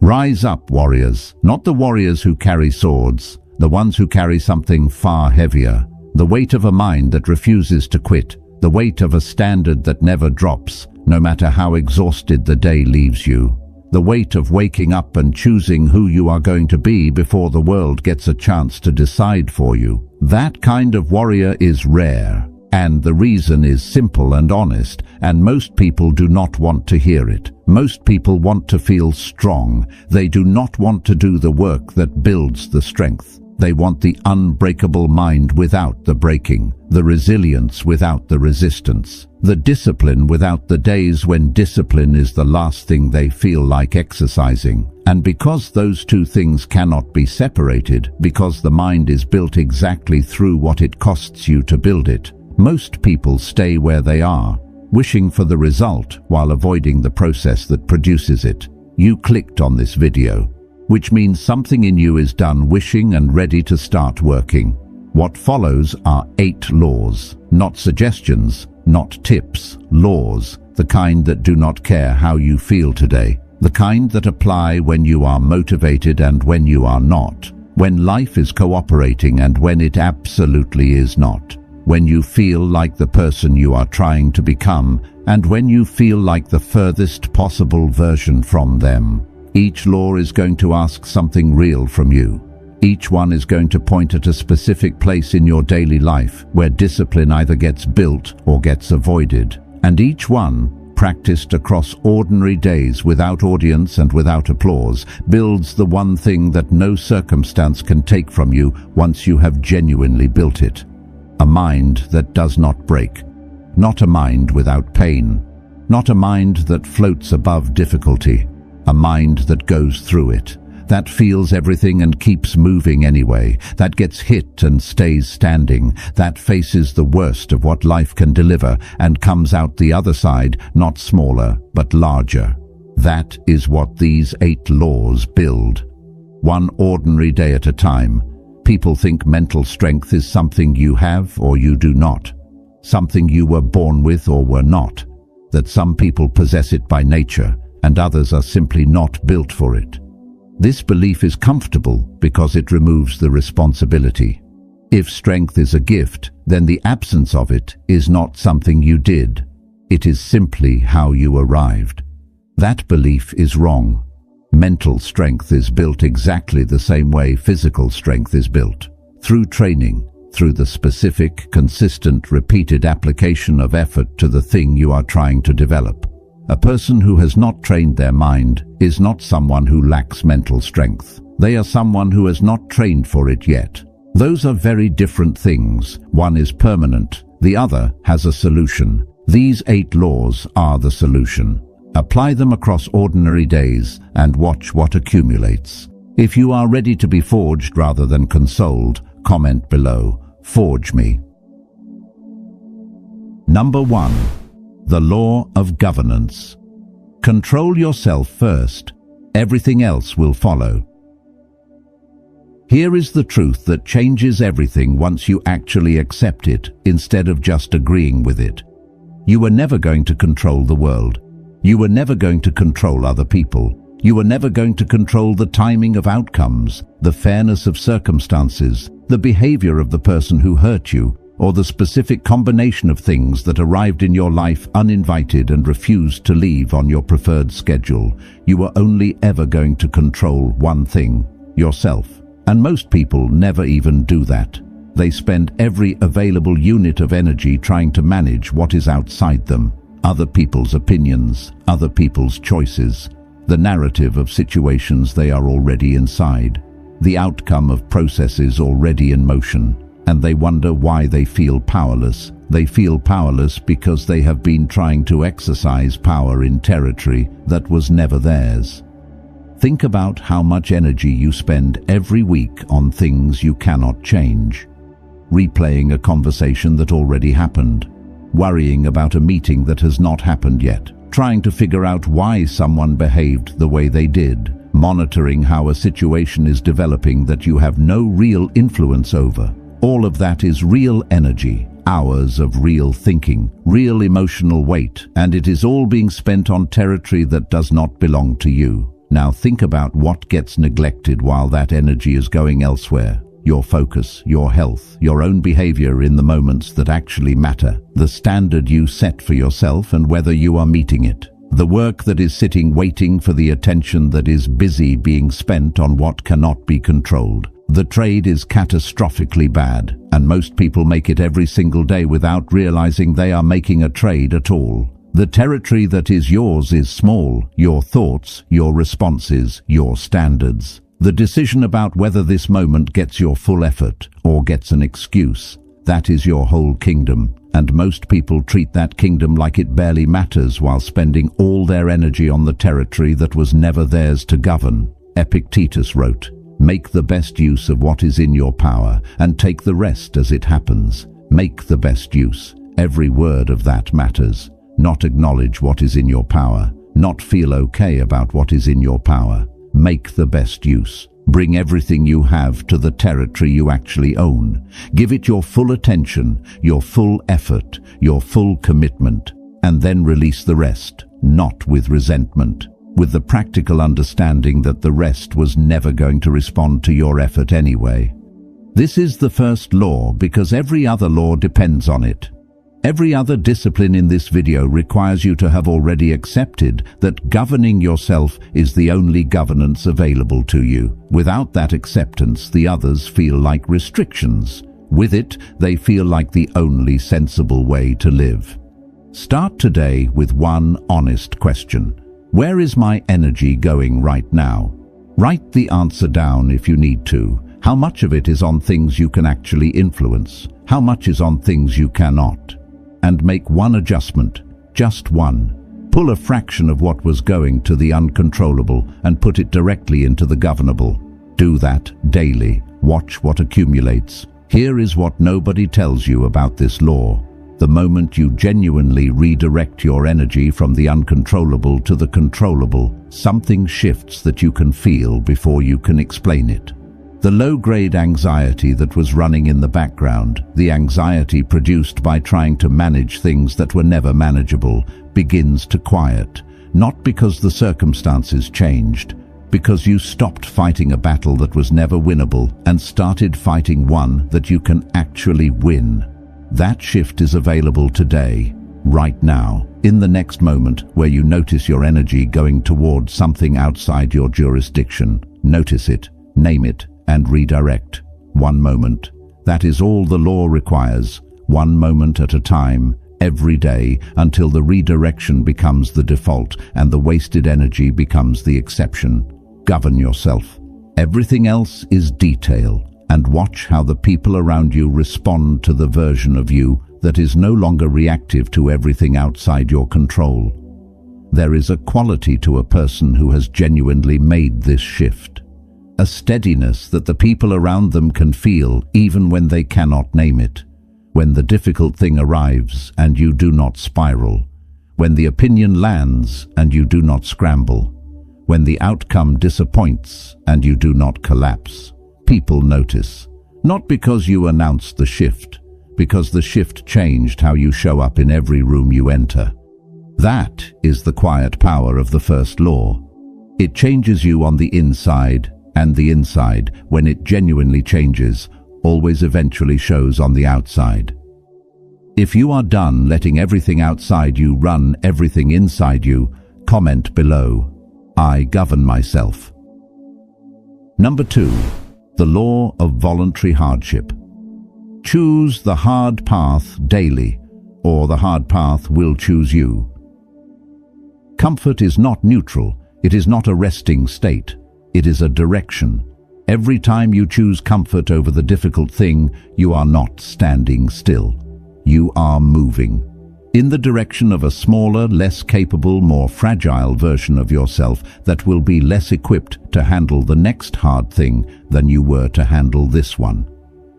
Rise up, warriors, not the warriors who carry swords, the ones who carry something far heavier, the weight of a mind that refuses to quit, the weight of a standard that never drops, no matter how exhausted the day leaves you, the weight of waking up and choosing who you are going to be before the world gets a chance to decide for you. That kind of warrior is rare, and the reason is simple and honest, and most people do not want to hear it. Most people want to feel strong. They do not want to do the work that builds the strength. They want the unbreakable mind without the breaking, the resilience without the resistance, the discipline without the days when discipline is the last thing they feel like exercising. And because those two things cannot be separated, because the mind is built exactly through what it costs you to build it, most people stay where they are, wishing for the result while avoiding the process that produces it. You clicked on this video, which means something in you is done wishing and ready to start working. What follows are 8 laws, not suggestions, not tips, laws, the kind that do not care how you feel today, the kind that apply when you are motivated and when you are not, when life is cooperating and when it absolutely is not, when you feel like the person you are trying to become and when you feel like the furthest possible version from them. Each law is going to ask something real from you. Each one is going to point at a specific place in your daily life where discipline either gets built or gets avoided. And each one, practiced across ordinary days without audience and without applause, builds the one thing that no circumstance can take from you once you have genuinely built it. A mind that does not break. Not a mind without pain. Not a mind that floats above difficulty. A mind that goes through it, that feels everything and keeps moving anyway, that gets hit and stays standing, that faces the worst of what life can deliver and comes out the other side not smaller but larger. That is what these 8 laws build. One ordinary day at a time. People think mental strength is something you have or you do not, something you were born with or were not, that some people possess it by nature and others are simply not built for it. This belief is comfortable because it removes the responsibility. If strength is a gift, then the absence of it is not something you did. It is simply how you arrived. That belief is wrong. Mental strength is built exactly the same way physical strength is built. Through training, through the specific, consistent, repeated application of effort to the thing you are trying to develop. A person who has not trained their mind is not someone who lacks mental strength. They are someone who has not trained for it yet. Those are very different things. One is permanent, the other has a solution. These 8 laws are the solution. Apply them across ordinary days and watch what accumulates. If you are ready to be forged rather than consoled, comment below, "Forge me." Number 1. The law of governance. Control yourself first. Everything else will follow. Here is the truth that changes everything once you actually accept it instead of just agreeing with it. You were never going to control the world. You were never going to control other people. You were never going to control the timing of outcomes, the fairness of circumstances, the behavior of the person who hurt you, or the specific combination of things that arrived in your life uninvited and refused to leave on your preferred schedule. You were only ever going to control one thing, yourself. And most people never even do that. They spend every available unit of energy trying to manage what is outside them. Other people's opinions, other people's choices, the narrative of situations they are already inside, the outcome of processes already in motion. And they wonder why they feel powerless. They feel powerless because they have been trying to exercise power in territory that was never theirs. Think about how much energy you spend every week on things you cannot change. Replaying a conversation that already happened. Worrying about a meeting that has not happened yet. Trying to figure out why someone behaved the way they did. Monitoring how a situation is developing that you have no real influence over. All of that is real energy, hours of real thinking, real emotional weight, and it is all being spent on territory that does not belong to you. Now think about what gets neglected while that energy is going elsewhere. Your focus, your health, your own behavior in the moments that actually matter. The standard you set for yourself and whether you are meeting it. The work that is sitting waiting for the attention that is busy being spent on what cannot be controlled. The trade is catastrophically bad, and most people make it every single day without realizing they are making a trade at all. The territory that is yours is small, your thoughts, your responses, your standards. The decision about whether this moment gets your full effort or gets an excuse, that is your whole kingdom. And most people treat that kingdom like it barely matters while spending all their energy on the territory that was never theirs to govern. Epictetus wrote, "Make the best use of what is in your power, and take the rest as it happens." Make the best use. Every word of that matters. Not acknowledge what is in your power. Not feel okay about what is in your power. Make the best use. Bring everything you have to the territory you actually own. Give it your full attention, your full effort, your full commitment, and then release the rest, not with resentment, with the practical understanding that the rest was never going to respond to your effort anyway. This is the first law because every other law depends on it. Every other discipline in this video requires you to have already accepted that governing yourself is the only governance available to you. Without that acceptance, the others feel like restrictions. With it, they feel like the only sensible way to live. Start today with one honest question. Where is my energy going right now? Write the answer down if you need to. How much of it is on things you can actually influence? How much is on things you cannot? And make one adjustment, just one. Pull a fraction of what was going to the uncontrollable and put it directly into the governable. Do that daily. Watch what accumulates. Here is what nobody tells you about this law. The moment you genuinely redirect your energy from the uncontrollable to the controllable, something shifts that you can feel before you can explain it. The low-grade anxiety that was running in the background, the anxiety produced by trying to manage things that were never manageable, begins to quiet, not because the circumstances changed, because you stopped fighting a battle that was never winnable and started fighting one that you can actually win. That shift is available today, right now, in the next moment where you notice your energy going towards something outside your jurisdiction. Notice it, name it, and redirect. One moment. That is all the law requires. One moment at a time, every day, until the redirection becomes the default and the wasted energy becomes the exception. Govern yourself. Everything else is detail, and watch how the people around you respond to the version of you that is no longer reactive to everything outside your control. There is a quality to a person who has genuinely made this shift. A steadiness that the people around them can feel even when they cannot name it. When the difficult thing arrives and you do not spiral. When the opinion lands and you do not scramble. When the outcome disappoints and you do not collapse. People notice. Not because you announced the shift, because the shift changed how you show up in every room you enter. That is the quiet power of the first law. It changes you on the inside, and the inside, when it genuinely changes, always eventually shows on the outside. If you are done letting everything outside you run everything inside you, comment below, "I govern myself." Number 2. The law of voluntary hardship. Choose the hard path daily, or the hard path will choose you. Comfort is not neutral. It is not a resting state. It is a direction. Every time you choose comfort over the difficult thing, you are not standing still. You are moving in the direction of a smaller, less capable, more fragile version of yourself that will be less equipped to handle the next hard thing than you were to handle this one.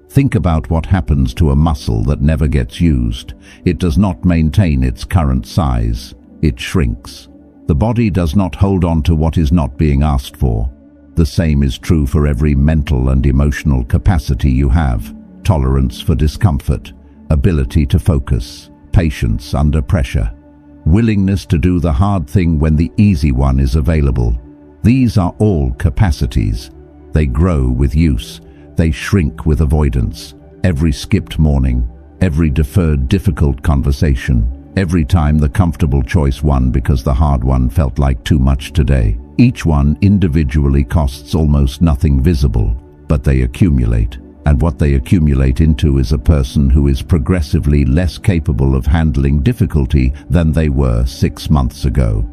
Think about what happens to a muscle that never gets used. It does not maintain its current size. It shrinks. The body does not hold on to what is not being asked for. The same is true for every mental and emotional capacity you have. Tolerance for discomfort, ability to focus, patience under pressure, willingness to do the hard thing when the easy one is available. These are all capacities. They grow with use. They shrink with avoidance. Every skipped morning, every deferred difficult conversation, every time the comfortable choice won because the hard one felt like too much today. Each one individually costs almost nothing visible, but they accumulate. And what they accumulate into is a person who is progressively less capable of handling difficulty than they were 6 months ago,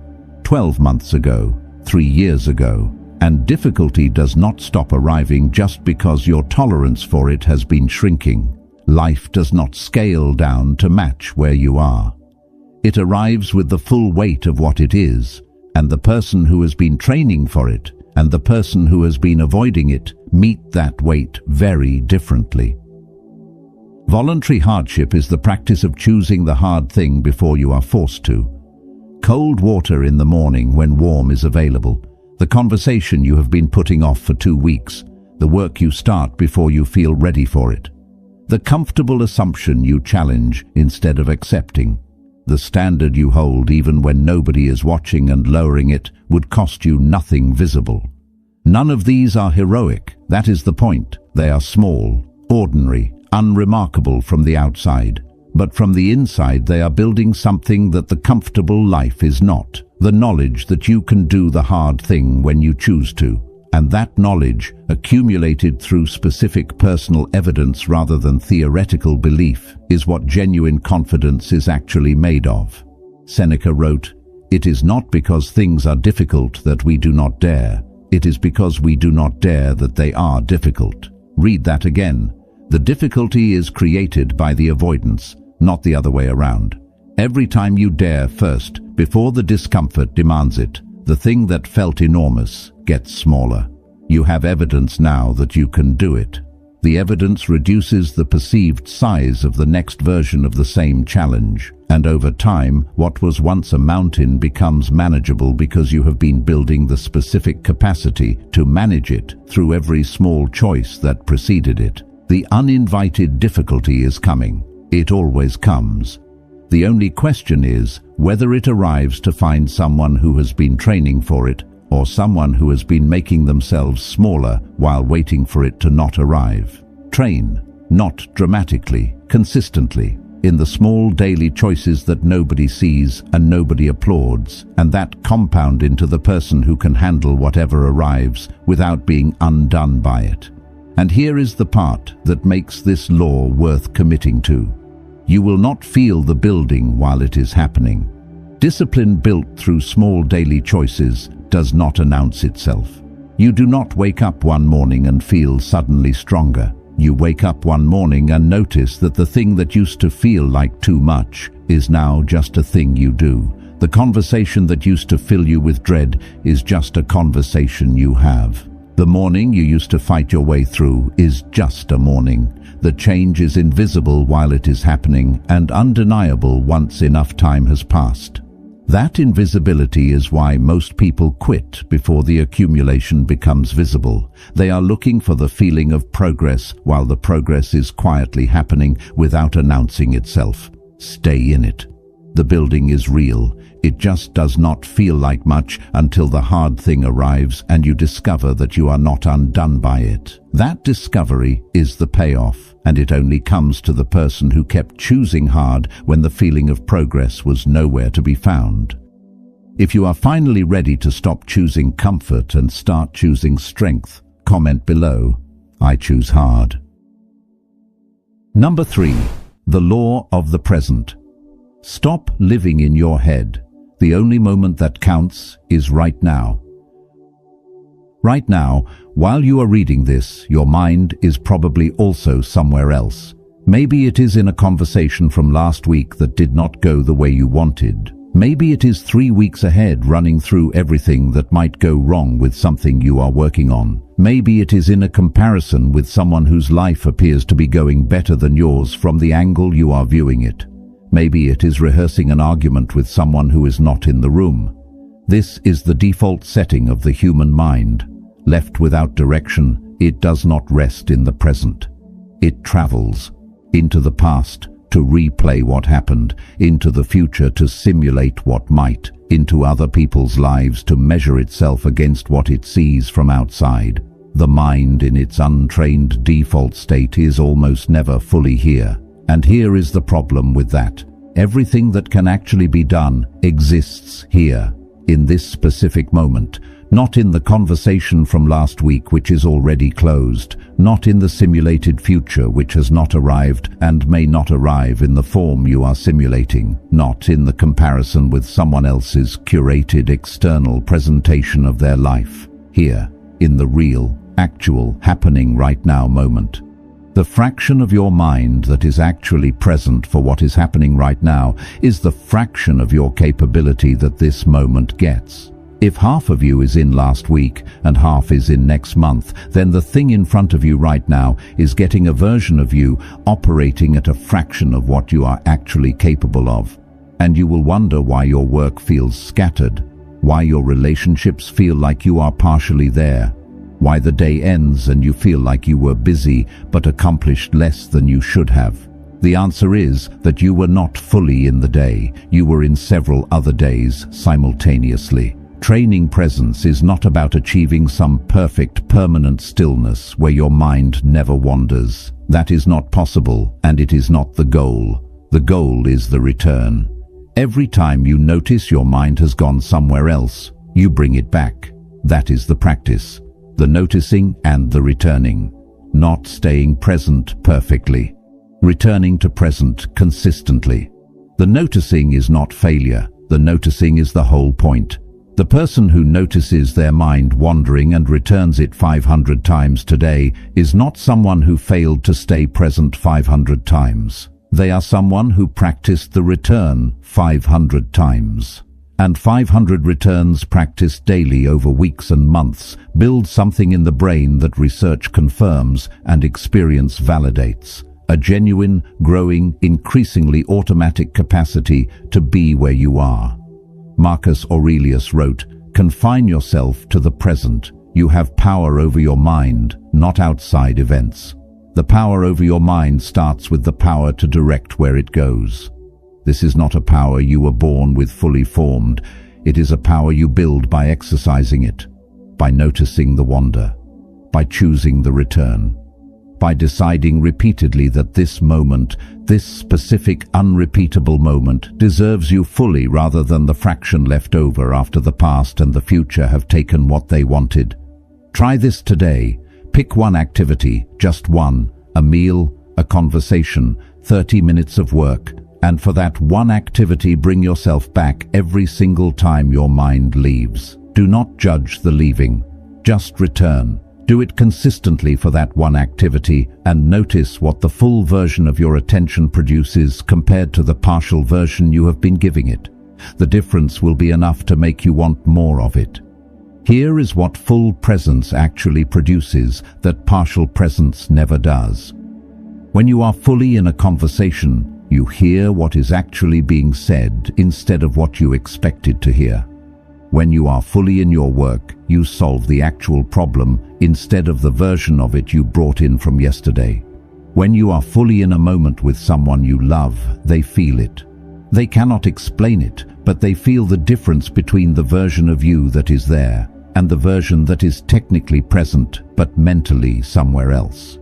12 months ago, 3 years ago. And difficulty does not stop arriving just because your tolerance for it has been shrinking. Life does not scale down to match where you are. It arrives with the full weight of what it is, and the person who has been training for it and the person who has been avoiding it meet that weight very differently. Voluntary hardship is the practice of choosing the hard thing before you are forced to. Cold water in the morning when warm is available, the conversation you have been putting off for 2 weeks, the work you start before you feel ready for it, the comfortable assumption you challenge instead of accepting, the standard you hold even when nobody is watching and lowering it would cost you nothing visible. None of these are heroic, that is the point. They are small, ordinary, unremarkable from the outside. But from the inside they are building something that the comfortable life is not. The knowledge that you can do the hard thing when you choose to. And that knowledge, accumulated through specific personal evidence rather than theoretical belief, is what genuine confidence is actually made of. Seneca wrote, "It is not because things are difficult that we do not dare. It is because we do not dare that they are difficult." Read that again. The difficulty is created by the avoidance, not the other way around. Every time you dare first, before the discomfort demands it, the thing that felt enormous gets smaller. You have evidence now that you can do it. The evidence reduces the perceived size of the next version of the same challenge, and over time, what was once a mountain becomes manageable because you have been building the specific capacity to manage it through every small choice that preceded it. The uninvited difficulty is coming. It always comes. The only question is whether it arrives to find someone who has been training for it or someone who has been making themselves smaller while waiting for it to not arrive. Train, not dramatically, consistently, in the small daily choices that nobody sees and nobody applauds, and that compound into the person who can handle whatever arrives without being undone by it. And here is the part that makes this law worth committing to. You will not feel the building while it is happening. Discipline built through small daily choices does not announce itself. You do not wake up one morning and feel suddenly stronger. You wake up one morning and notice that the thing that used to feel like too much is now just a thing you do. The conversation that used to fill you with dread is just a conversation you have. The morning you used to fight your way through is just a morning. The change is invisible while it is happening and undeniable once enough time has passed. That invisibility is why most people quit before the accumulation becomes visible. They are looking for the feeling of progress while the progress is quietly happening without announcing itself. Stay in it. The building is real. It just does not feel like much until the hard thing arrives and you discover that you are not undone by it. That discovery is the payoff, and it only comes to the person who kept choosing hard when the feeling of progress was nowhere to be found. If you are finally ready to stop choosing comfort and start choosing strength, comment below, "I choose hard." Number 3. The law of the present. Stop living in your head. The only moment that counts is right now. Right now, while you are reading this, your mind is probably also somewhere else. Maybe it is in a conversation from last week that did not go the way you wanted. Maybe it is 3 weeks ahead running through everything that might go wrong with something you are working on. Maybe it is in a comparison with someone whose life appears to be going better than yours from the angle you are viewing it. Maybe it is rehearsing an argument with someone who is not in the room. This is the default setting of the human mind. Left without direction, it does not rest in the present. It travels into the past, to replay what happened, into the future to simulate what might, into other people's lives to measure itself against what it sees from outside. The mind in its untrained default state is almost never fully here. And here is the problem with that. Everything that can actually be done exists here, in this specific moment, not in the conversation from last week which is already closed, not in the simulated future which has not arrived and may not arrive in the form you are simulating, not in the comparison with someone else's curated external presentation of their life. Here, in the real, actual, happening right now moment. The fraction of your mind that is actually present for what is happening right now is the fraction of your capability that this moment gets. If half of you is in last week and half is in next month, then the thing in front of you right now is getting a version of you operating at a fraction of what you are actually capable of. And you will wonder why your work feels scattered, why your relationships feel like you are partially there, why the day ends and you feel like you were busy but accomplished less than you should have. The answer is that you were not fully in the day, you were in several other days simultaneously. Training presence is not about achieving some perfect permanent stillness where your mind never wanders. That is not possible, and it is not the goal. The goal is the return. Every time you notice your mind has gone somewhere else, you bring it back. That is the practice. The noticing and the returning. Not staying present perfectly. Returning to present consistently. The noticing is not failure. The noticing is the whole point. The person who notices their mind wandering and returns it 500 times today is not someone who failed to stay present 500 times. They are someone who practiced the return 500 times. And 500 returns practiced daily over weeks and months build something in the brain that research confirms and experience validates. A genuine, growing, increasingly automatic capacity to be where you are. Marcus Aurelius wrote, "Confine yourself to the present. You have power over your mind, not outside events." The power over your mind starts with the power to direct where it goes. This is not a power you were born with fully formed. It is a power you build by exercising it, by noticing the wander, by choosing the return, by deciding repeatedly that this moment, this specific unrepeatable moment, deserves you fully rather than the fraction left over after the past and the future have taken what they wanted. Try this today. Pick one activity, just one, a meal, a conversation, 30 minutes of work, and for that one activity bring yourself back every single time your mind leaves. Do not judge the leaving, just return. Do it consistently for that one activity and notice what the full version of your attention produces compared to the partial version you have been giving it. The difference will be enough to make you want more of it. Here is what full presence actually produces that partial presence never does. When you are fully in a conversation, you hear what is actually being said instead of what you expected to hear. When you are fully in your work, you solve the actual problem instead of the version of it you brought in from yesterday. When you are fully in a moment with someone you love, they feel it. They cannot explain it, but they feel the difference between the version of you that is there and the version that is technically present but mentally somewhere else.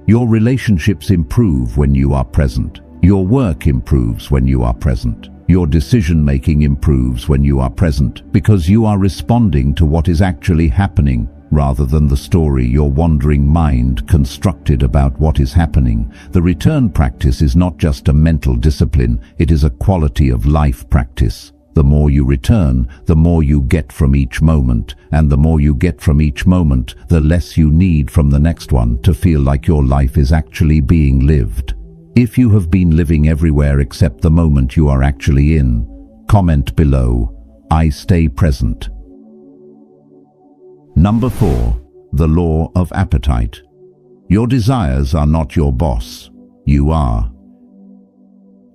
Your relationships improve when you are present. Your work improves when you are present. Your decision-making improves when you are present because you are responding to what is actually happening rather than the story your wandering mind constructed about what is happening. The return practice is not just a mental discipline, it is a quality of life practice. The more you return, the more you get from each moment, and the more you get from each moment, the less you need from the next one to feel like your life is actually being lived. If you have been living everywhere except the moment you are actually in, comment below, "I stay present." Number 4. The law of appetite. Your desires are not your boss. You are.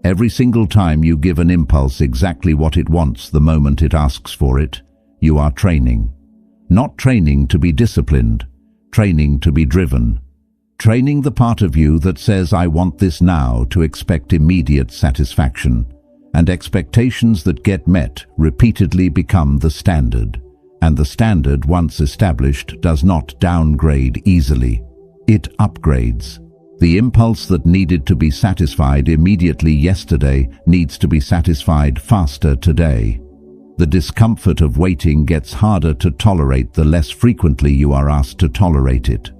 Every single time you give an impulse exactly what it wants the moment it asks for it, you are training. Not training to be disciplined, training to be driven. training the part of you that says I want this now to expect immediate satisfaction, and expectations that get met repeatedly become the standard. And the standard, once established, does not downgrade easily. It upgrades. The impulse that needed to be satisfied immediately yesterday needs to be satisfied faster today. The discomfort of waiting gets harder to tolerate the less frequently you are asked to tolerate it.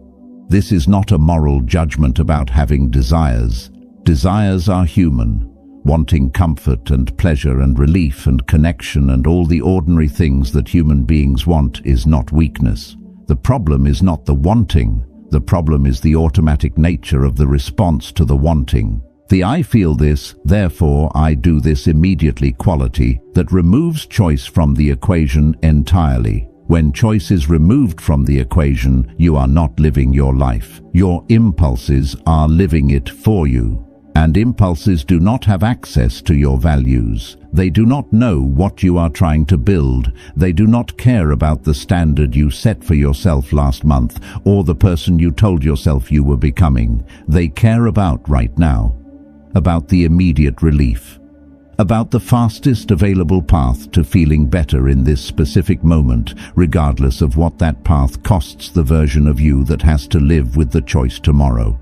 This is not a moral judgment about having desires. Desires are human. Wanting comfort and pleasure and relief and connection and all the ordinary things that human beings want is not weakness. The problem is not the wanting. The problem is the automatic nature of the response to the wanting. The I feel this, therefore I do this immediately quality that removes choice from the equation entirely. When choice is removed from the equation, you are not living your life. Your impulses are living it for you. And impulses do not have access to your values. They do not know what you are trying to build. They do not care about the standard you set for yourself last month or the person you told yourself you were becoming. They care about right now, about the immediate relief, about the fastest available path to feeling better in this specific moment, regardless of what that path costs the version of you that has to live with the choice tomorrow.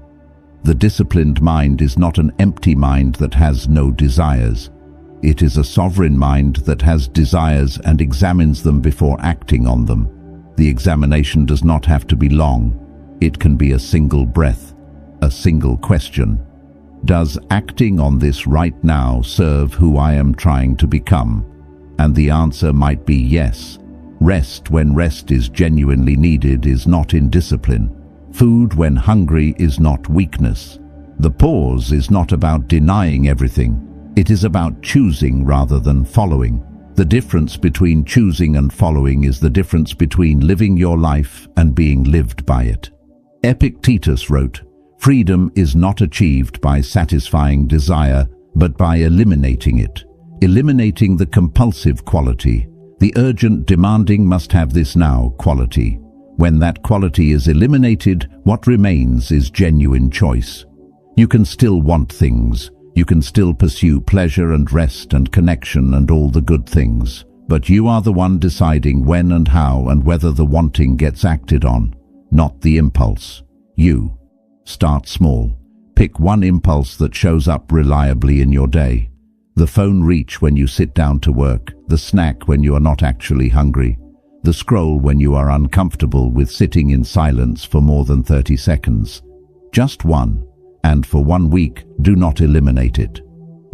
The disciplined mind is not an empty mind that has no desires. It is a sovereign mind that has desires and examines them before acting on them. The examination does not have to be long. It can be a single breath, a single question. Does acting on this right now serve who I am trying to become? And the answer might be yes. Rest when rest is genuinely needed is not indiscipline. Food when hungry is not weakness. The pause is not about denying everything. It is about choosing rather than following. The difference between choosing and following is the difference between living your life and being lived by it. Epictetus wrote, "Freedom is not achieved by satisfying desire, but by eliminating it. Eliminating the compulsive quality. The urgent demanding must have this now quality. When that quality is eliminated, what remains is genuine choice. You can still want things. You can still pursue pleasure and rest and connection and all the good things. But you are the one deciding when and how and whether the wanting gets acted on, not the impulse. You. Start small. Pick one impulse that shows up reliably in your day. The phone reach when you sit down to work, the snack when you are not actually hungry, the scroll when you are uncomfortable with sitting in silence for more than 30 seconds. Just one, and for 1 week, do not eliminate it.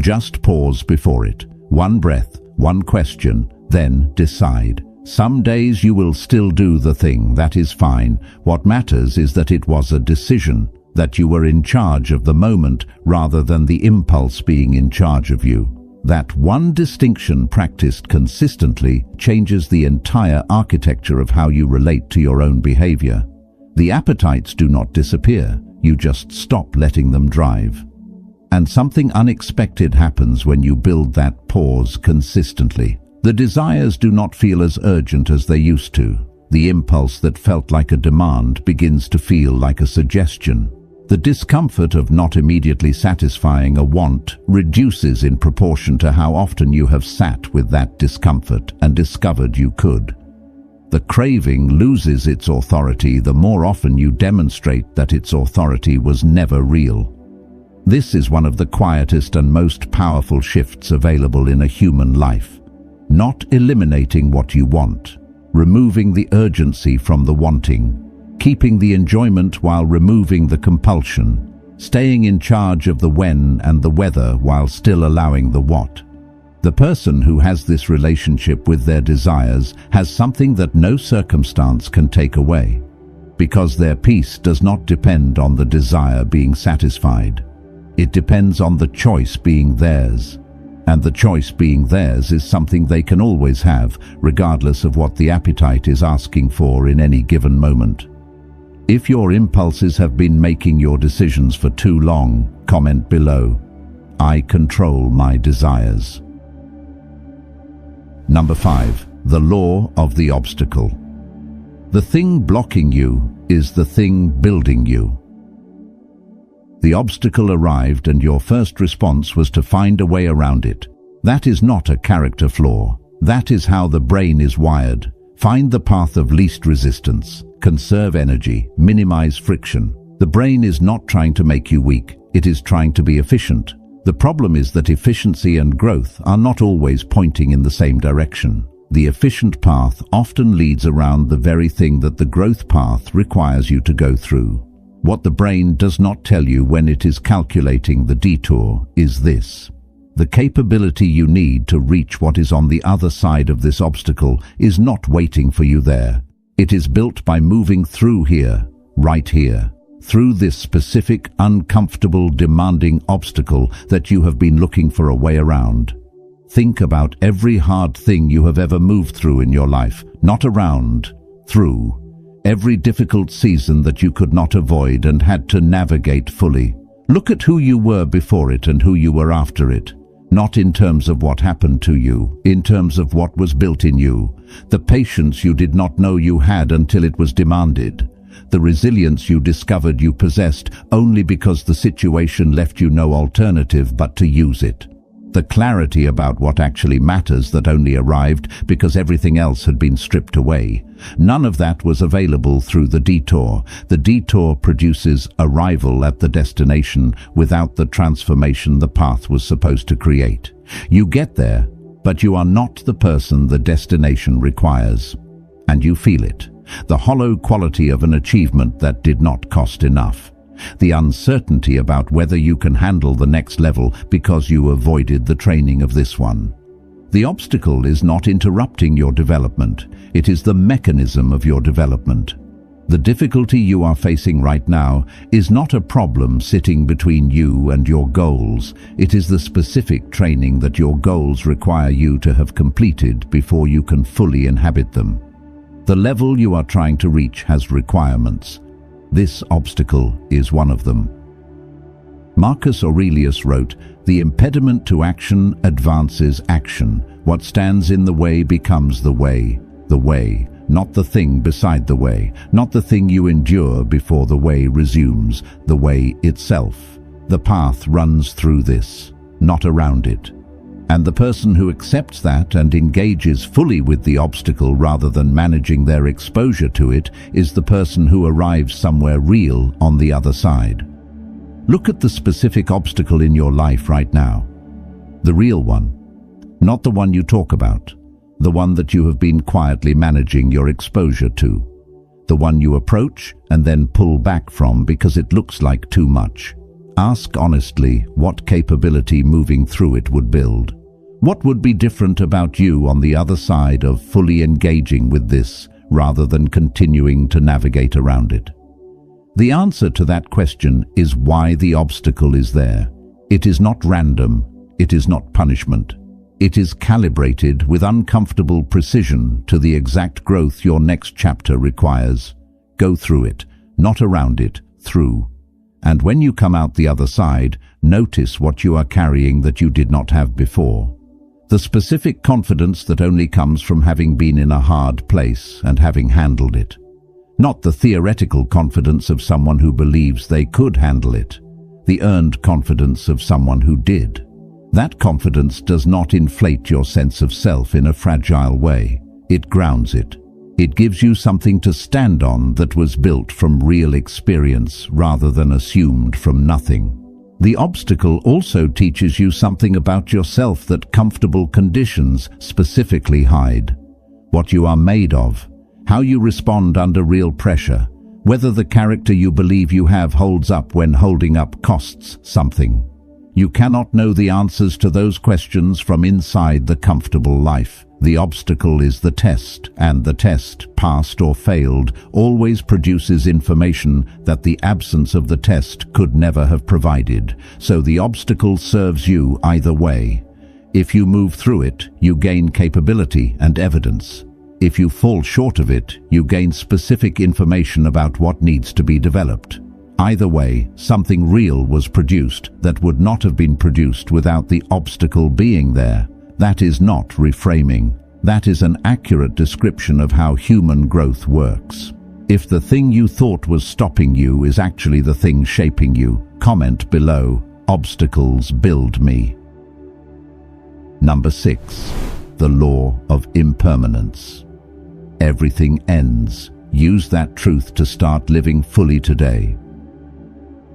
Just pause before it. One breath, one question, then decide. Some days you will still do the thing, that is fine. What matters is that it was a decision, that you were in charge of the moment rather than the impulse being in charge of you. That one distinction practiced consistently changes the entire architecture of how you relate to your own behavior. The appetites do not disappear, you just stop letting them drive. And something unexpected happens when you build that pause consistently. The desires do not feel as urgent as they used to. The impulse that felt like a demand begins to feel like a suggestion. The discomfort of not immediately satisfying a want reduces in proportion to how often you have sat with that discomfort and discovered you could. The craving loses its authority the more often you demonstrate that its authority was never real. This is one of the quietest and most powerful shifts available in a human life. Not eliminating what you want, removing the urgency from the wanting, keeping the enjoyment while removing the compulsion, staying in charge of the when and the whether while still allowing the what. The person who has this relationship with their desires has something that no circumstance can take away, because their peace does not depend on the desire being satisfied. It depends on the choice being theirs. And the choice being theirs is something they can always have, regardless of what the appetite is asking for in any given moment. If your impulses have been making your decisions for too long, comment below. I control my desires. Number 5. The law of the obstacle. The thing blocking you is the thing building you. The obstacle arrived and your first response was to find a way around it. That is not a character flaw. That is how the brain is wired. Find the path of least resistance. Conserve energy. Minimize friction. The brain is not trying to make you weak. It is trying to be efficient. The problem is that efficiency and growth are not always pointing in the same direction. The efficient path often leads around the very thing that the growth path requires you to go through. What the brain does not tell you when it is calculating the detour is this: the capability you need to reach what is on the other side of this obstacle is not waiting for you there. It is built by moving through here, right here, through this specific, uncomfortable, demanding obstacle that you have been looking for a way around. Think about every hard thing you have ever moved through in your life, not around, through. Every difficult season that you could not avoid and had to navigate fully. Look at who you were before it and who you were after it. Not in terms of what happened to you, in terms of what was built in you. The patience you did not know you had until it was demanded. The resilience you discovered you possessed only because the situation left you no alternative but to use it. The clarity about what actually matters that only arrived because everything else had been stripped away. None of that was available through the detour. The detour produces arrival at the destination without the transformation the path was supposed to create. You get there, but you are not the person the destination requires. And you feel it. The hollow quality of an achievement that did not cost enough. The uncertainty about whether you can handle the next level because you avoided the training of this one. The obstacle is not interrupting your development. It is the mechanism of your development. The difficulty you are facing right now is not a problem sitting between you and your goals. It is the specific training that your goals require you to have completed before you can fully inhabit them. The level you are trying to reach has requirements. This obstacle is one of them. Marcus Aurelius wrote, "The impediment to action advances action. What stands in the way becomes the way. The way, not the thing beside the way, not the thing you endure before the way resumes, the way itself. The path runs through this, not around it." And the person who accepts that and engages fully with the obstacle rather than managing their exposure to it is the person who arrives somewhere real on the other side. Look at the specific obstacle in your life right now. The real one. Not the one you talk about. The one that you have been quietly managing your exposure to. The one you approach and then pull back from because it looks like too much. Ask honestly what capability moving through it would build. What would be different about you on the other side of fully engaging with this rather than continuing to navigate around it? The answer to that question is why the obstacle is there. It is not random. It is not punishment. It is calibrated with uncomfortable precision to the exact growth your next chapter requires. Go through it, not around it, through. And when you come out the other side, notice what you are carrying that you did not have before. The specific confidence that only comes from having been in a hard place and having handled it. Not the theoretical confidence of someone who believes they could handle it. The earned confidence of someone who did. That confidence does not inflate your sense of self in a fragile way. It grounds it. It gives you something to stand on that was built from real experience rather than assumed from nothing. The obstacle also teaches you something about yourself that comfortable conditions specifically hide. What you are made of, how you respond under real pressure, whether the character you believe you have holds up when holding up costs something. You cannot know the answers to those questions from inside the comfortable life. The obstacle is the test, and the test, passed or failed, always produces information that the absence of the test could never have provided. So the obstacle serves you either way. If you move through it, you gain capability and evidence. If you fall short of it, you gain specific information about what needs to be developed. Either way, something real was produced that would not have been produced without the obstacle being there. That is not reframing. That is an accurate description of how human growth works. If the thing you thought was stopping you is actually the thing shaping you, Comment below. Obstacles build me. Number 6. The law of impermanence. Everything ends. Use that truth to start living fully today.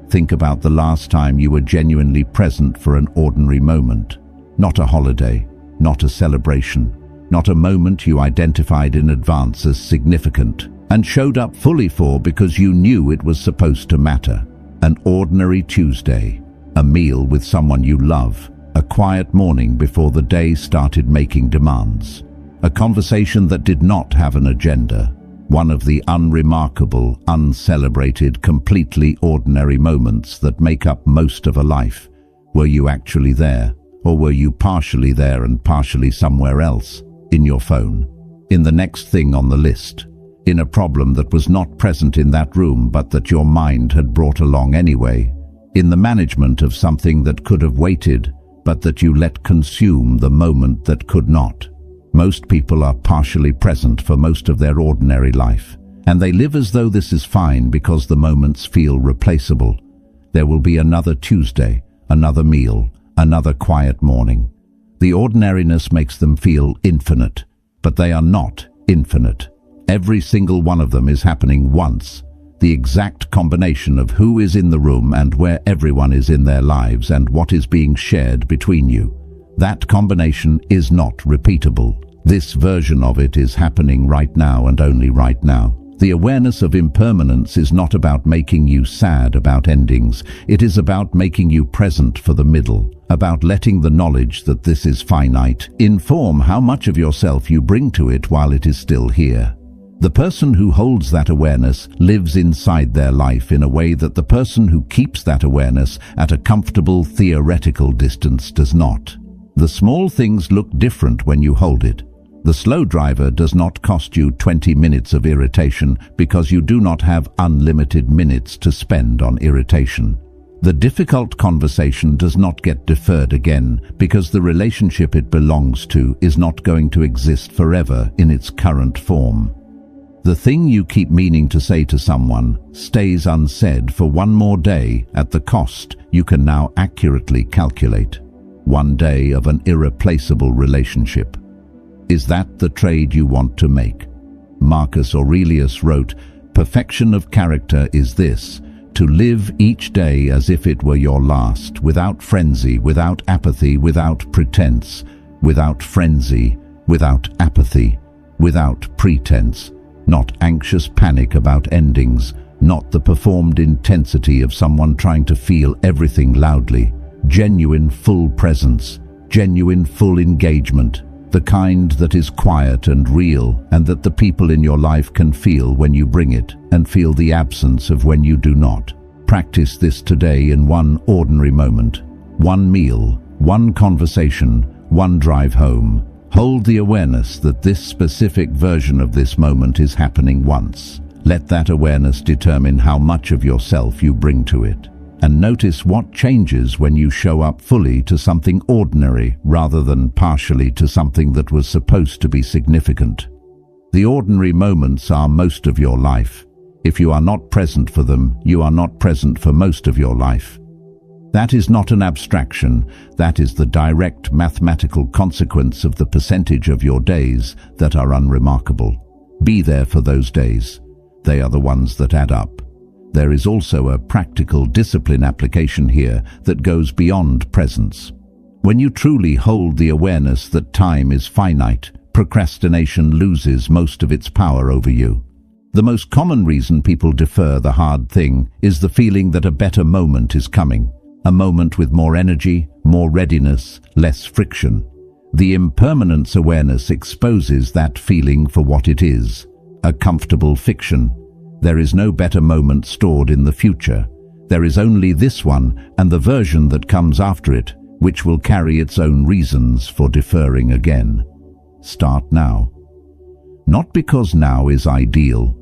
Think about the last time you were genuinely present for an ordinary moment. Not a holiday, not a celebration, not a moment you identified in advance as significant and showed up fully for because you knew it was supposed to matter. An ordinary Tuesday, a meal with someone you love, a quiet morning before the day started making demands, a conversation that did not have an agenda. One of the unremarkable, uncelebrated, completely ordinary moments that make up most of a life. Were you actually there? Or were you partially there and partially somewhere else? In your phone? In the next thing on the list? In a problem that was not present in that room but that your mind had brought along anyway? In the management of something that could have waited but that you let consume the moment that could not? Most people are partially present for most of their ordinary life, and they live as though this is fine because the moments feel replaceable. There will be another Tuesday, another meal, another quiet morning. The ordinariness makes them feel infinite, but they are not infinite. Every single one of them is happening once. The exact combination of who is in the room and where everyone is in their lives and what is being shared between you. That combination is not repeatable. This version of it is happening right now and only right now. The awareness of impermanence is not about making you sad about endings. It is about making you present for the middle, about letting the knowledge that this is finite inform how much of yourself you bring to it while it is still here. The person who holds that awareness lives inside their life in a way that the person who keeps that awareness at a comfortable theoretical distance does not. The small things look different when you hold it. The slow driver does not cost you 20 minutes of irritation because you do not have unlimited minutes to spend on irritation. The difficult conversation does not get deferred again because the relationship it belongs to is not going to exist forever in its current form. The thing you keep meaning to say to someone stays unsaid for one more day at the cost you can now accurately calculate. One day of an irreplaceable relationship. Is that the trade you want to make? Marcus Aurelius wrote, "Perfection of character is this, to live each day as if it were your last, without frenzy, without apathy, without pretense, without frenzy, without apathy, without pretense, not anxious panic about endings, not the performed intensity of someone trying to feel everything loudly, genuine full presence, genuine full engagement, the kind that is quiet and real and that the people in your life can feel when you bring it and feel the absence of when you do not. Practice this today in one ordinary moment, one meal, one conversation, one drive home. Hold the awareness that this specific version of this moment is happening once. Let that awareness determine how much of yourself you bring to it. And notice what changes when you show up fully to something ordinary rather than partially to something that was supposed to be significant. The ordinary moments are most of your life. If you are not present for them, you are not present for most of your life. That is not an abstraction. That is the direct mathematical consequence of the percentage of your days that are unremarkable. Be there for those days. They are the ones that add up. There is also a practical discipline application here that goes beyond presence. When you truly hold the awareness that time is finite, procrastination loses most of its power over you. The most common reason people defer the hard thing is the feeling that a better moment is coming. A moment with more energy, more readiness, less friction. The impermanence awareness exposes that feeling for what it is, a comfortable fiction. There is no better moment stored in the future. There is only this one and the version that comes after it, which will carry its own reasons for deferring again. Start now. Not because now is ideal,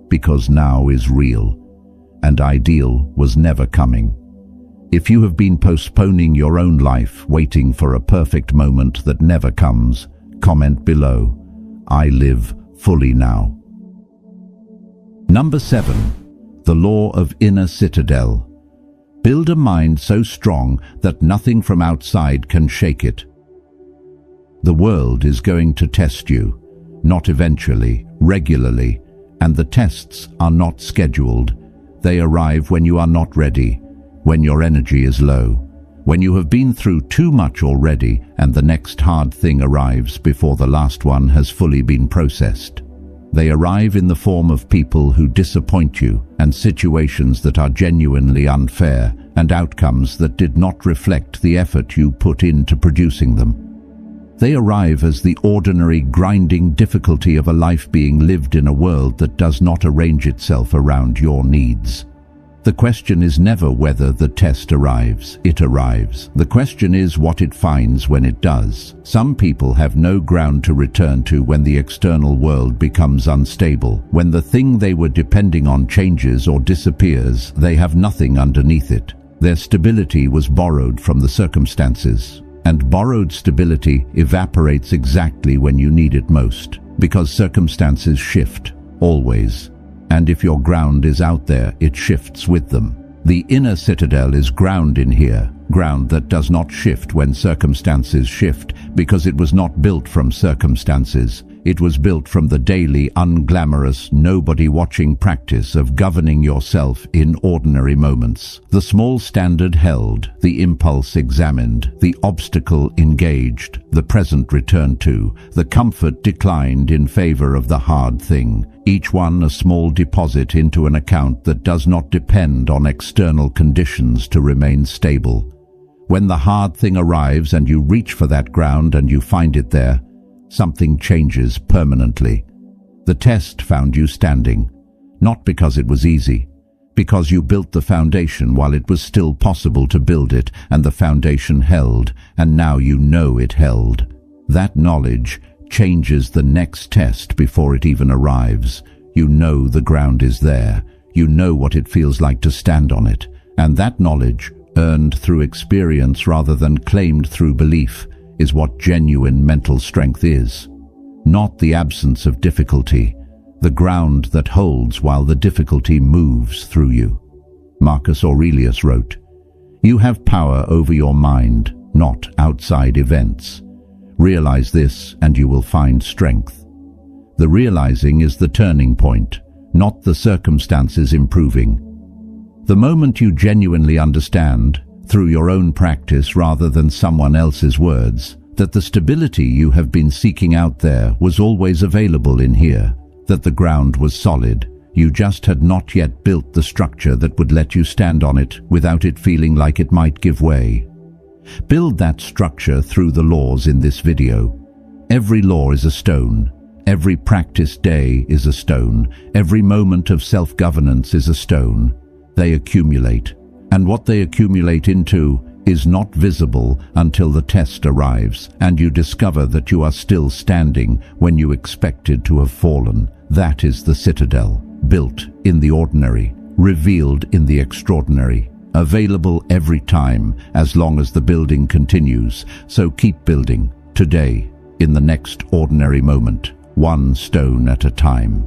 because now is real, and ideal was never coming. If you have been postponing your own life, waiting for a perfect moment that never comes, comment below. I live fully now. Number 7. The law of inner citadel. Build a mind so strong that nothing from outside can shake it. The world is going to test you, not eventually, regularly, and the tests are not scheduled. They arrive when you are not ready, when your energy is low, when you have been through too much already and the next hard thing arrives before the last one has fully been processed. They arrive in the form of people who disappoint you and situations that are genuinely unfair and outcomes that did not reflect the effort you put into producing them. They arrive as the ordinary, grinding difficulty of a life being lived in a world that does not arrange itself around your needs. The question is never whether the test arrives. It arrives. The question is what it finds when it does. Some people have no ground to return to when the external world becomes unstable. When the thing they were depending on changes or disappears, they have nothing underneath it. Their stability was borrowed from the circumstances. And borrowed stability evaporates exactly when you need it most, because circumstances shift, always. And if your ground is out there, it shifts with them. The inner citadel is ground in here, ground that does not shift when circumstances shift, because it was not built from circumstances. It was built from the daily, unglamorous, nobody-watching practice of governing yourself in ordinary moments. The small standard held, the impulse examined, the obstacle engaged, the present returned to, the comfort declined in favor of the hard thing. Each one a small deposit into an account that does not depend on external conditions to remain stable. When the hard thing arrives and you reach for that ground and you find it there, something changes permanently. The test found you standing, not because it was easy, because you built the foundation while it was still possible to build it, and the foundation held, and now you know it held. That knowledge changes the next test before it even arrives. You know the ground is there. You know what it feels like to stand on it, and that knowledge, earned through experience rather than claimed through belief, is what genuine mental strength is. Not the absence of difficulty, the ground that holds while the difficulty moves through you. Marcus Aurelius wrote, "You have power over your mind, not outside events. Realize this and you will find strength." The realizing is the turning point, not the circumstances improving. The moment you genuinely understand, through your own practice rather than someone else's words, that the stability you have been seeking out there was always available in here, that the ground was solid, you just had not yet built the structure that would let you stand on it without it feeling like it might give way. Build that structure through the laws in this video. Every law is a stone. Every practice day is a stone. Every moment of self-governance is a stone. They accumulate. And what they accumulate into is not visible until the test arrives and you discover that you are still standing when you expected to have fallen. That is the citadel, built in the ordinary, revealed in the extraordinary, available every time as long as the building continues. So keep building, today, in the next ordinary moment, one stone at a time.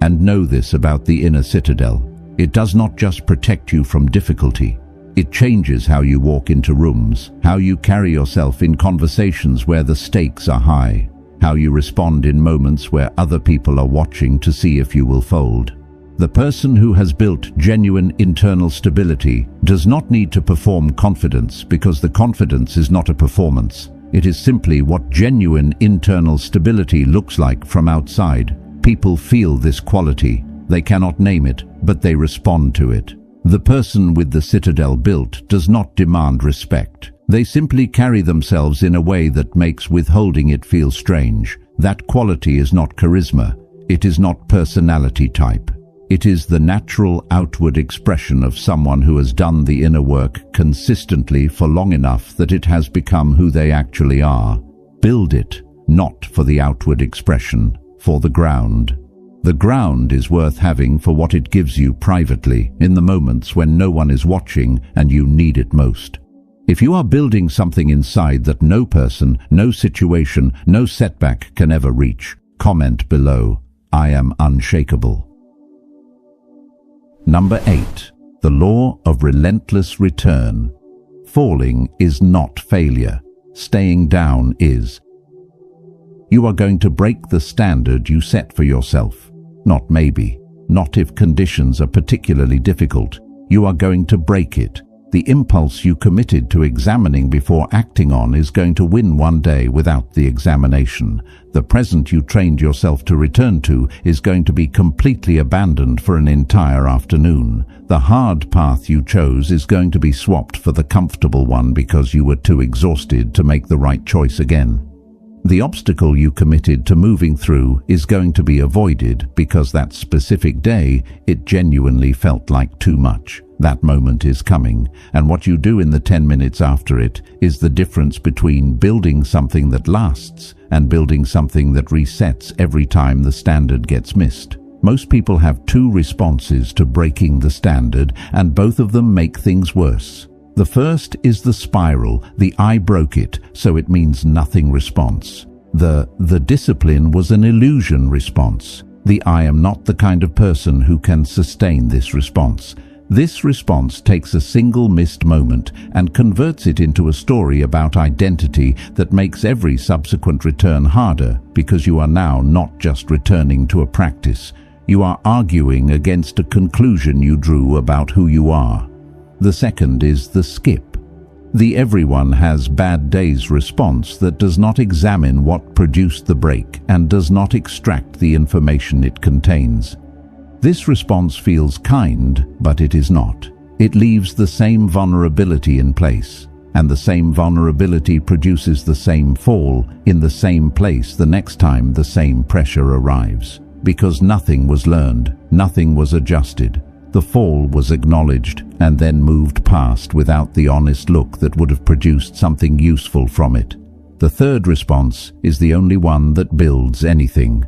And know this about the inner citadel. It does not just protect you from difficulty. It changes how you walk into rooms, how you carry yourself in conversations where the stakes are high, how you respond in moments where other people are watching to see if you will fold. The person who has built genuine internal stability does not need to perform confidence, because the confidence is not a performance. It is simply what genuine internal stability looks like from outside. People feel this quality. They cannot name it, but they respond to it. The person with the citadel built does not demand respect. They simply carry themselves in a way that makes withholding it feel strange. That quality is not charisma. It is not personality type. It is the natural outward expression of someone who has done the inner work consistently for long enough that it has become who they actually are. Build it, not for the outward expression, for the ground. The ground is worth having for what it gives you privately, in the moments when no one is watching and you need it most. If you are building something inside that no person, no situation, no setback can ever reach, comment below, "I am unshakable." Number 8. The law of relentless return. Falling is not failure. Staying down is. You are going to break the standard you set for yourself. Not maybe. Not if conditions are particularly difficult. You are going to break it. The impulse you committed to examining before acting on is going to win one day without the examination. The present you trained yourself to return to is going to be completely abandoned for an entire afternoon. The hard path you chose is going to be swapped for the comfortable one because you were too exhausted to make the right choice again. The obstacle you committed to moving through is going to be avoided because that specific day it genuinely felt like too much. That moment is coming, and what you do in the 10 minutes after it is the difference between building something that lasts and building something that resets every time the standard gets missed. Most people have two responses to breaking the standard, and both of them make things worse. The first is the spiral, the "I broke it, so it means nothing" response. The discipline was an illusion response. The "I am not the kind of person who can sustain this" response. This response takes a single missed moment and converts it into a story about identity that makes every subsequent return harder, because you are now not just returning to a practice. You are arguing against a conclusion you drew about who you are. The second is the skip. The "everyone has bad days" response that does not examine what produced the break and does not extract the information it contains. This response feels kind, but it is not. It leaves the same vulnerability in place, and the same vulnerability produces the same fall in the same place the next time the same pressure arrives. Because nothing was learned, nothing was adjusted. The fall was acknowledged and then moved past without the honest look that would have produced something useful from it. The third response is the only one that builds anything.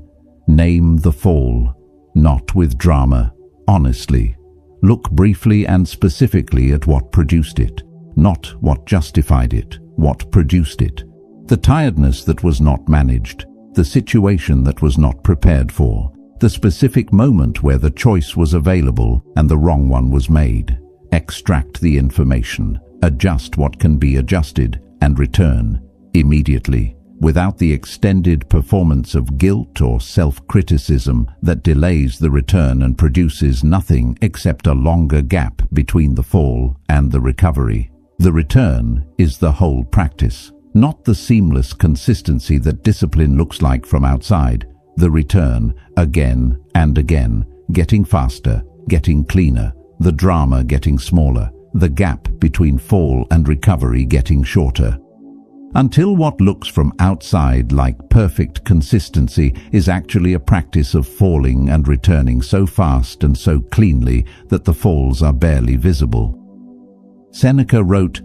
Name the fall. Not with drama, honestly. Look briefly and specifically at what produced it, not what justified it, what produced it. The tiredness that was not managed, the situation that was not prepared for, the specific moment where the choice was available and the wrong one was made. Extract the information, adjust what can be adjusted, and return immediately, without the extended performance of guilt or self-criticism that delays the return and produces nothing except a longer gap between the fall and the recovery. The return is the whole practice, not the seamless consistency that discipline looks like from outside. The return, again and again, getting faster, getting cleaner, the drama getting smaller, the gap between fall and recovery getting shorter. Until what looks from outside like perfect consistency is actually a practice of falling and returning so fast and so cleanly that the falls are barely visible. Seneca wrote,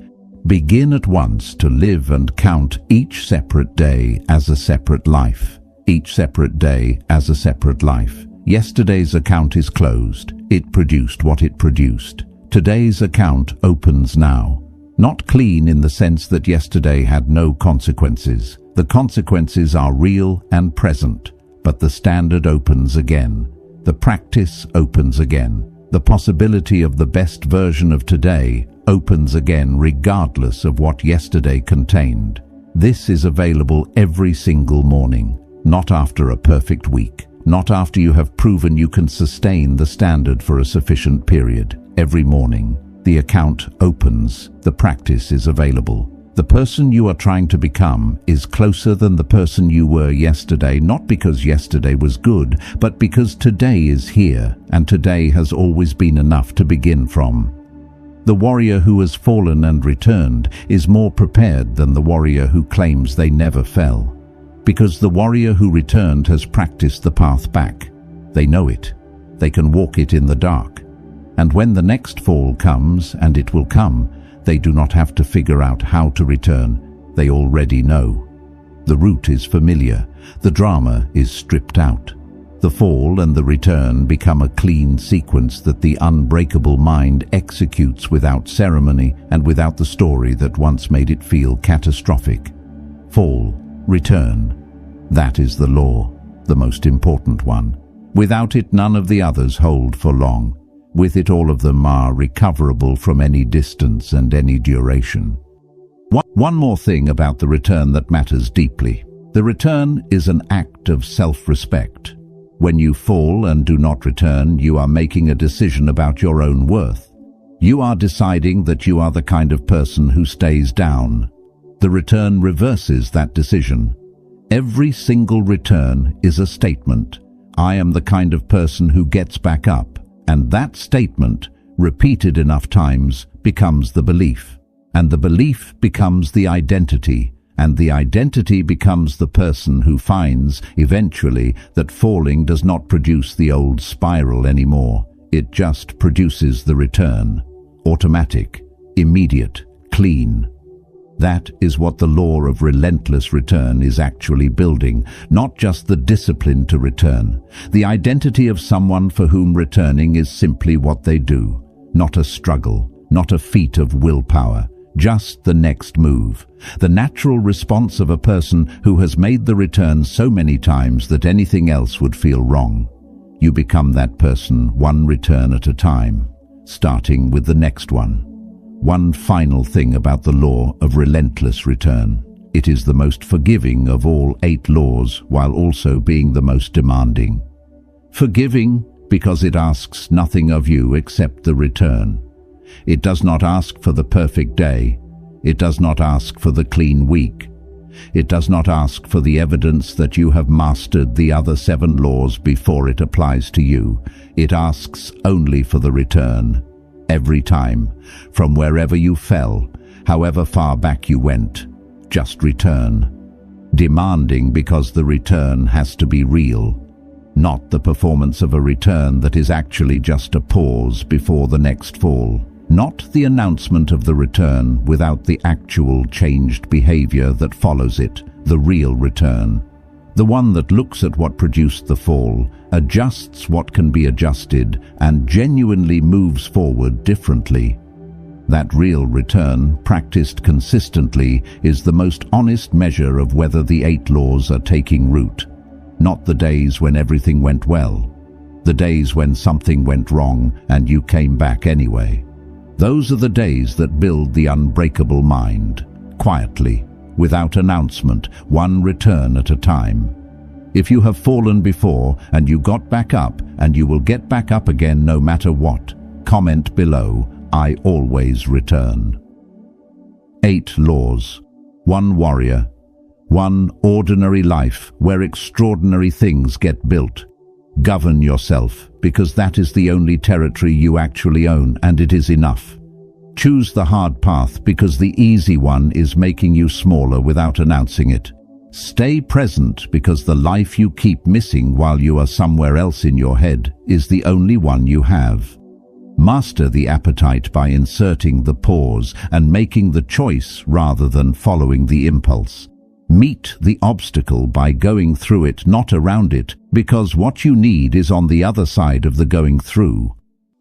"Begin at once to live and count each separate day as a separate life. Each separate day as a separate life. Yesterday's account is closed. It produced what it produced. Today's account opens now." Not clean in the sense that yesterday had no consequences. The consequences are real and present, but the standard opens again. The practice opens again. The possibility of the best version of today opens again regardless of what yesterday contained. This is available every single morning, not after a perfect week, not after you have proven you can sustain the standard for a sufficient period. Every morning. The account opens, the practice is available. The person you are trying to become is closer than the person you were yesterday, not because yesterday was good, but because today is here, and today has always been enough to begin from. The warrior who has fallen and returned is more prepared than the warrior who claims they never fell. Because the warrior who returned has practiced the path back. They know it. They can walk it in the dark. And when the next fall comes, and it will come, they do not have to figure out how to return. They already know. The route is familiar. The drama is stripped out. The fall and the return become a clean sequence that the unbreakable mind executes without ceremony and without the story that once made it feel catastrophic. Fall, return. That is the law, the most important one. Without it, none of the others hold for long. With it, all of them are recoverable from any distance and any duration. One more thing about the return that matters deeply. The return is an act of self-respect. When you fall and do not return, you are making a decision about your own worth. You are deciding that you are the kind of person who stays down. The return reverses that decision. Every single return is a statement. I am the kind of person who gets back up. And that statement, repeated enough times, becomes the belief. And the belief becomes the identity. And the identity becomes the person who finds, eventually, that falling does not produce the old spiral anymore. It just produces the return. Automatic, immediate, clean. That is what the law of relentless return is actually building, not just the discipline to return. The identity of someone for whom returning is simply what they do, not a struggle, not a feat of willpower, just the next move. The natural response of a person who has made the return so many times that anything else would feel wrong. You become that person one return at a time, starting with the next one. One final thing about the law of relentless return. It is the most forgiving of all 8 laws while also being the most demanding. Forgiving because it asks nothing of you except the return. It does not ask for the perfect day. It does not ask for the clean week. It does not ask for the evidence that you have mastered the other 7 laws before it applies to you. It asks only for the return. Every time, from wherever you fell, however far back you went, just return. Demanding because the return has to be real, not the performance of a return that is actually just a pause before the next fall. Not the announcement of the return without the actual changed behavior that follows it, the real return. The one that looks at what produced the fall, adjusts what can be adjusted, and genuinely moves forward differently. That real return, practiced consistently, is the most honest measure of whether the 8 laws are taking root. Not the days when everything went well. The days when something went wrong and you came back anyway. Those are the days that build the unbreakable mind, quietly, without announcement, one return at a time. If you have fallen before and you got back up, and you will get back up again no matter what, comment below, I always return. 8 laws. 1 warrior. 1 ordinary life where extraordinary things get built. Govern yourself, because that is the only territory you actually own, and it is enough. Choose the hard path because the easy one is making you smaller without announcing it. Stay present because the life you keep missing while you are somewhere else in your head is the only one you have. Master the appetite by inserting the pause and making the choice rather than following the impulse. Meet the obstacle by going through it, not around it, because what you need is on the other side of the going through.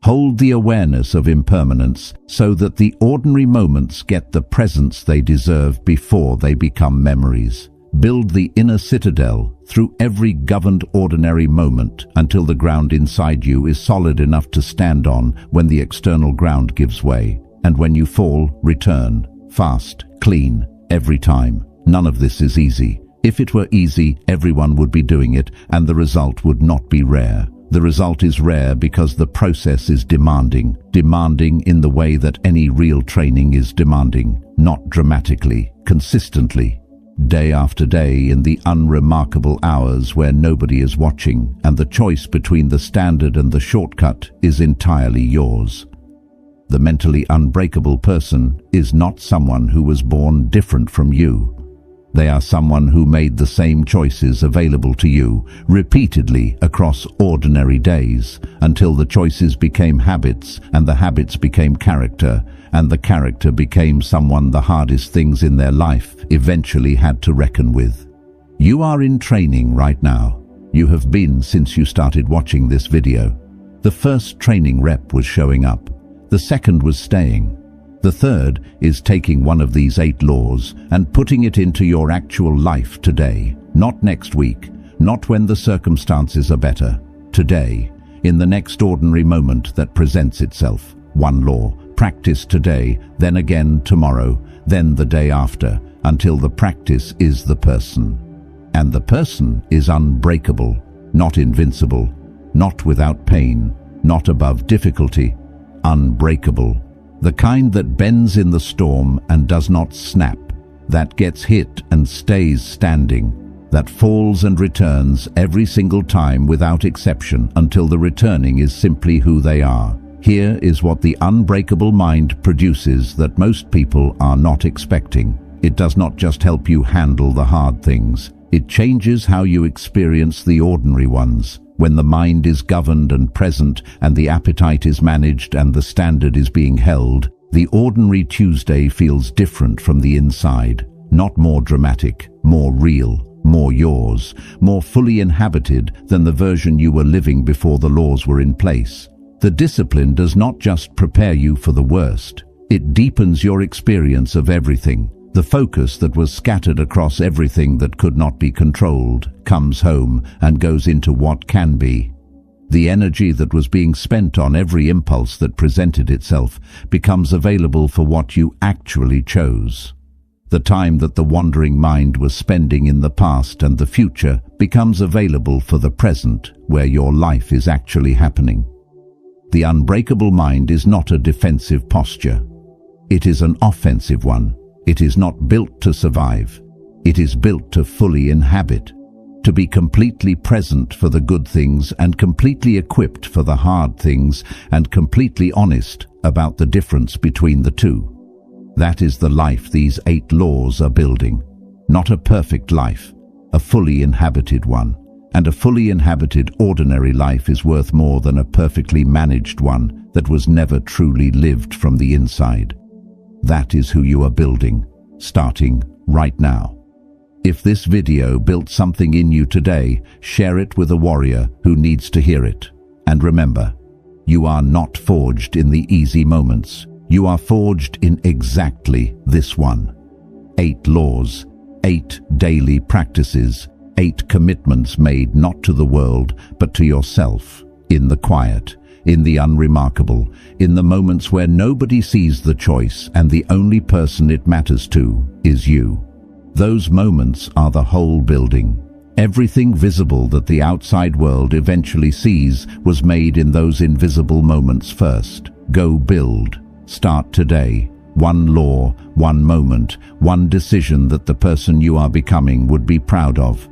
Hold the awareness of impermanence so that the ordinary moments get the presence they deserve before they become memories. Build the inner citadel through every governed ordinary moment until the ground inside you is solid enough to stand on when the external ground gives way. And when you fall, return, fast, clean, every time. None of this is easy. If it were easy, everyone would be doing it, and the result would not be rare. The result is rare because the process is demanding in the way that any real training is demanding, not dramatically, consistently, day after day in the unremarkable hours where nobody is watching, and the choice between the standard and the shortcut is entirely yours. The mentally unbreakable person is not someone who was born different from you. They are someone who made the same choices available to you repeatedly across ordinary days until the choices became habits and the habits became character and the character became someone the hardest things in their life eventually had to reckon with. You are in training right now. You have been since you started watching this video. The first training rep was showing up. The second was staying. The third is taking one of these 8 laws and putting it into your actual life today, not next week, not when the circumstances are better. Today, in the next ordinary moment that presents itself. One law: practice today, then again tomorrow, then the day after, until the practice is the person. And the person is unbreakable, not invincible, not without pain, not above difficulty. Unbreakable. The kind that bends in the storm and does not snap, that gets hit and stays standing, that falls and returns every single time without exception until the returning is simply who they are. Here is what the unbreakable mind produces that most people are not expecting. It does not just help you handle the hard things. It changes how you experience the ordinary ones. When the mind is governed and present, and the appetite is managed and the standard is being held, the ordinary Tuesday feels different from the inside. Not more dramatic, more real, more yours, more fully inhabited than the version you were living before the laws were in place. The discipline does not just prepare you for the worst. It deepens your experience of everything. The focus that was scattered across everything that could not be controlled comes home and goes into what can be. The energy that was being spent on every impulse that presented itself becomes available for what you actually chose. The time that the wandering mind was spending in the past and the future becomes available for the present, where your life is actually happening. The unbreakable mind is not a defensive posture. It is an offensive one. It is not built to survive. It is built to fully inhabit, to be completely present for the good things and completely equipped for the hard things and completely honest about the difference between the two. That is the life these 8 laws are building. Not a perfect life, a fully inhabited one. And a fully inhabited ordinary life is worth more than a perfectly managed one that was never truly lived from the inside. That is who you are building, starting right now. If this video built something in you today, share it with a warrior who needs to hear it. And remember, you are not forged in the easy moments. You are forged in exactly this one. 8 laws, 8 daily practices, 8 commitments made not to the world, but to yourself, in the quiet, in the unremarkable, in the moments where nobody sees the choice and the only person it matters to is you. Those moments are the whole building. Everything visible that the outside world eventually sees was made in those invisible moments first. Go build. Start today. One law, one moment, one decision that the person you are becoming would be proud of.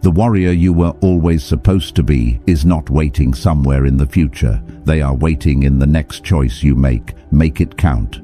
The warrior you were always supposed to be is not waiting somewhere in the future. They are waiting in the next choice you make. Make it count.